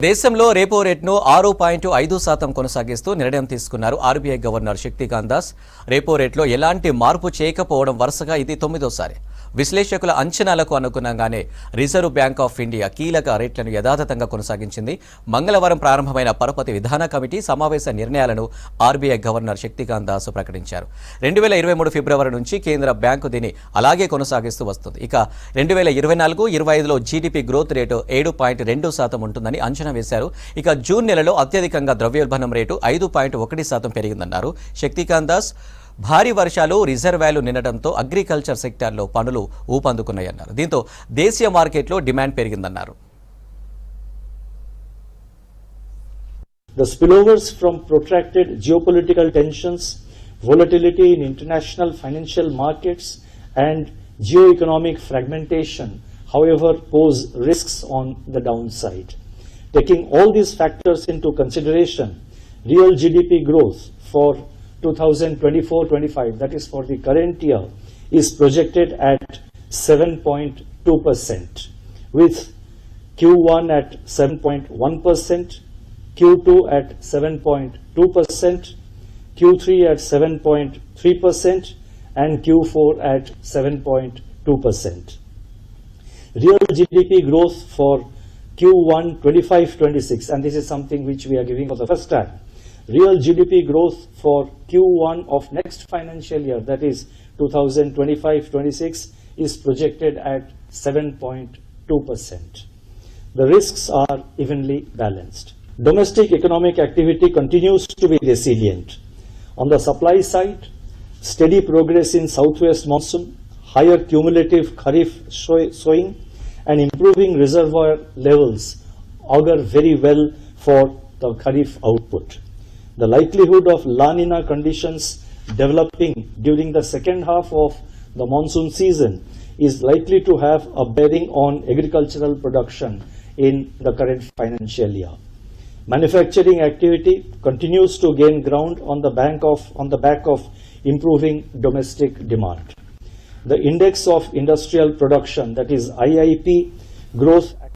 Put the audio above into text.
దేశంలో రెపో రేట్ను 6.5% కొనసాగిస్తూ నిర్ణయం తీసుకున్నారు RBI governor Shaktikant Das. Repo రేట్లో ఎలాంటి మార్పు చేయకపోవడం వరుసగా ఇది 9వ సారి. విశ్లేషకుల అంచనాలకు అనుగుణంగానే రిజర్వ్ బ్యాంక్ ఆఫ్ ఇండియా కీలక రేట్లను యథాతథంగా కొనసాగించింది. మంగళవారం ప్రారంభమైన పరపతి విధాన కమిటీ సమావేశ నిర్ణయాలను ఆర్బీఐ గవర్నర్ శక్తికాంత్ దాస్ ప్రకటించారు. 2023 ఫిబ్రవరి నుంచి కేంద్ర బ్యాంకు దీన్ని అలాగే కొనసాగిస్తూ వస్తుంది. ఇక 2024-25లో జీడీపీ గ్రోత్ రేటు 7.2% ఉంటుందని అంచనా వేశారు. ఇక జూన్ నెలలో అత్యధికంగా ద్రవ్యోల్బణం రేటు 5.1% పెరిగిందన్నారు శక్తికాంత్ దాస్. భారీ వర్షాలు, రిజర్వాయర్లు నిండటంతో అగ్రికల్చర్ సెక్టార్లో పనులు ఊపందుకున్నాయన్నారు. దీంతో దేశీయ మార్కెట్లో demand పెరిగిందన్నారు. The spillovers from protracted geopolitical tensions, volatility in international financial markets and geoeconomic fragmentation, however, pose risks on the downside. Taking all these factors into consideration, real GDP growth for 2024-25, that is for the current year, is projected at 7.2%, with Q1 at 7.1%, Q2 at 7.2%, Q3 at 7.3%, and Q4 at 7.2%. Real GDP growth for Q1 25-26, and this is something which we are giving for the first time. Real GDP growth for Q1 of next financial year, that is 2025-26, is projected at 7.2%. The risks are evenly balanced. Domestic economic activity continues to be resilient. On the supply side, steady progress in southwest monsoon, higher cumulative Kharif sowing, and improving reservoir levels augur very well for the Kharif output. The likelihood of La Nina conditions developing during the second half of the monsoon season is likely to have a bearing on agricultural production in the current financial year. Manufacturing activity continues to gain ground on the back of improving domestic demand. The index of industrial production, that is IIP, growth